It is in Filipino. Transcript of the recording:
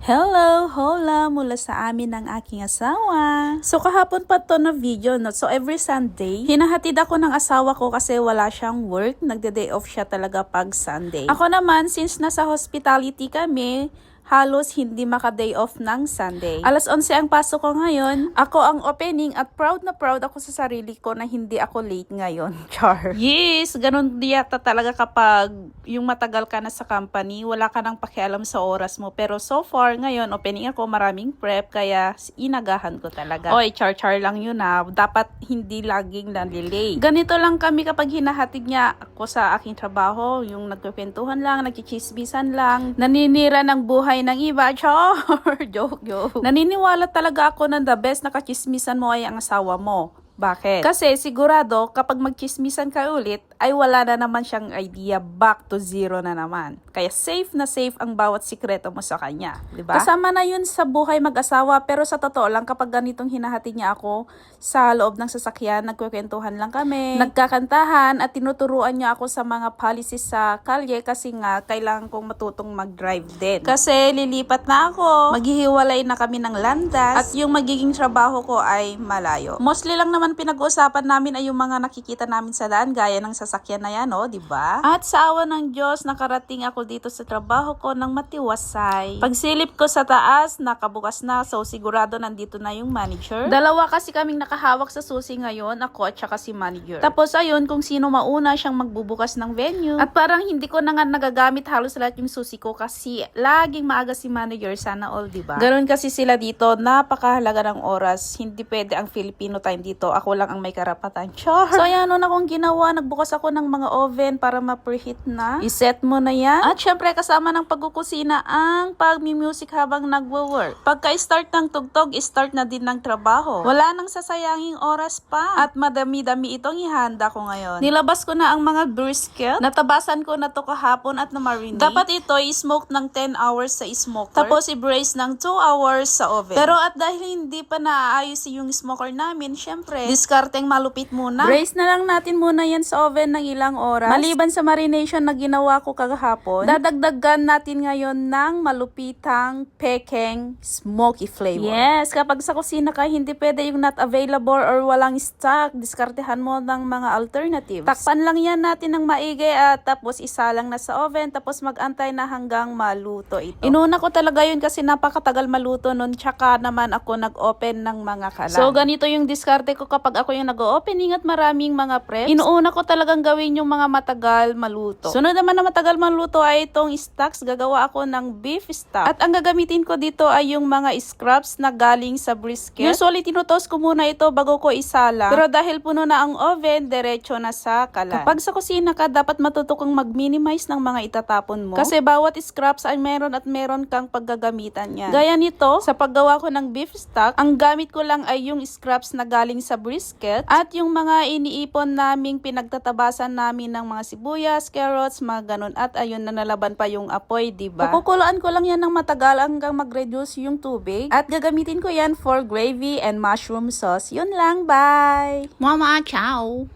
Hello, hola mula sa amin ng aking asawa. So kahapon pa to na video, no? So every Sunday, hinahatid ako ng asawa ko kasi wala siyang work. Nagde-day off siya talaga pag Sunday. Ako naman, since nasa hospitality kami, halos hindi maka-day off ng Sunday. Alas 11 ang pasok ko ngayon. Ako ang opening at proud na proud ako sa sarili ko na hindi ako late ngayon. Char. Yes, ganun diyata talaga kapag yung matagal ka na sa company, wala ka nang pakialam sa oras mo. Pero so far, ngayon, opening ako, maraming prep, kaya inagahan ko talaga. Oy, char-char lang yun ha. Dapat hindi laging nalilate. Ganito lang kami kapag hinahatid niya ako sa aking trabaho. Yung nagkukwentuhan lang, nagchichismisan lang, naninira ng buhay ng iba. Char! Joke. Naniniwala talaga ako na the best na kachismisan mo ay ang asawa mo. Bakit? Kasi sigurado kapag magchismisan ka ulit, ay wala na naman siyang idea, back to zero na naman. Kaya safe na safe ang bawat sikreto mo sa kanya, di ba? Kasama na yun sa buhay mag-asawa, pero sa totoo lang kapag ganitong hinahatid niya ako sa loob ng sasakyan, nagkukwentuhan lang kami, nagkakantahan at tinuturuan niya ako sa mga policies sa kalye kasi nga kailangan kong matutong mag-drive din. Kasi lilipat na ako, maghihiwalay na kami ng landas at yung magiging trabaho ko ay malayo. Mostly lang naman pinag-uusapan namin ay yung mga nakikita namin sa daan gaya ng sasakyan na yan, di ba? At sa awa ng Diyos, nakarating ako dito sa trabaho ko ng matiwasay. Pagsilip ko sa taas, nakabukas na, so sigurado nandito na yung manager. Dalawa kasi kaming nakahawak sa susi ngayon, ako at saka si manager. Tapos ayun, kung sino mauna siyang magbubukas ng venue. At parang hindi ko na nga nagagamit halos lahat yung susi ko kasi laging maaga si manager, sana all, di ba? Ganun kasi sila dito, napakahalaga ng oras. Hindi pwede ang Filipino time dito. Ako lang ang may karapatan. Char! So ayan, ano na akong ginawa, nagbukas ako ng mga oven para ma-preheat na. I-set mo na yan. At syempre kasama ng pagkukusina ang pag-music habang nagwo-work. Pagka-start ng tugtog, start na din ng trabaho. Wala nang sasayanging oras pa. At madami-dami itong ihanda ko ngayon. Nilabas ko na ang mga brisket. Natabasan ko na to kahapon at na-marinate. Dapat ito i-smoke ng 10 hours sa smoker. Tapos i-braise ng 2 hours sa oven. Pero at dahil hindi pa naaayos yung smoker namin, syempre, diskarteng malupit muna. Braise na lang natin muna yan sa oven ng ilang oras. Maliban sa marination na ginawa ko kagahapon, dadagdagan natin ngayon ng malupitang pekeng smoky flavor. Yes, kapag sa kusina ka, hindi pwede yung not available or walang stock. Diskartehan mo ng mga alternatives. Takpan lang yan natin ng maigi at tapos isalang na sa oven tapos mag-antay na hanggang maluto ito. Inuna ko talaga yun kasi napakatagal maluto nun tsaka naman ako nag-open ng mga kalan. So ganito yung diskarte ko kapag ako yung nag-opening at maraming mga preps. Inuuna ko talagang gawin yung mga matagal maluto. Sunod naman na matagal maluto ay itong stocks. Gagawa ako ng beef stock. At ang gagamitin ko dito ay yung mga scraps na galing sa brisket. Usually tinutos ko muna ito bago ko isala. Pero dahil puno na ang oven, diretso na sa kalan. Kapag sa kusina ka, dapat matuto kang mag-minimize ng mga itatapon mo. Kasi bawat scraps ay meron at meron kang paggagamitan yan. Gaya nito, sa paggawa ko ng beef stock, ang gamit ko lang ay yung scraps na galing sa brisket at yung mga iniipon naming pinagtatabasan namin ng mga sibuyas, carrots, mga ganun. At ayun na nalaban pa yung apoy, diba? Kukukuloan ko lang yan ng matagal hanggang mag-reduce yung tubig. At gagamitin ko yan for gravy and mushroom sauce. Yun lang, bye! Mama, ciao!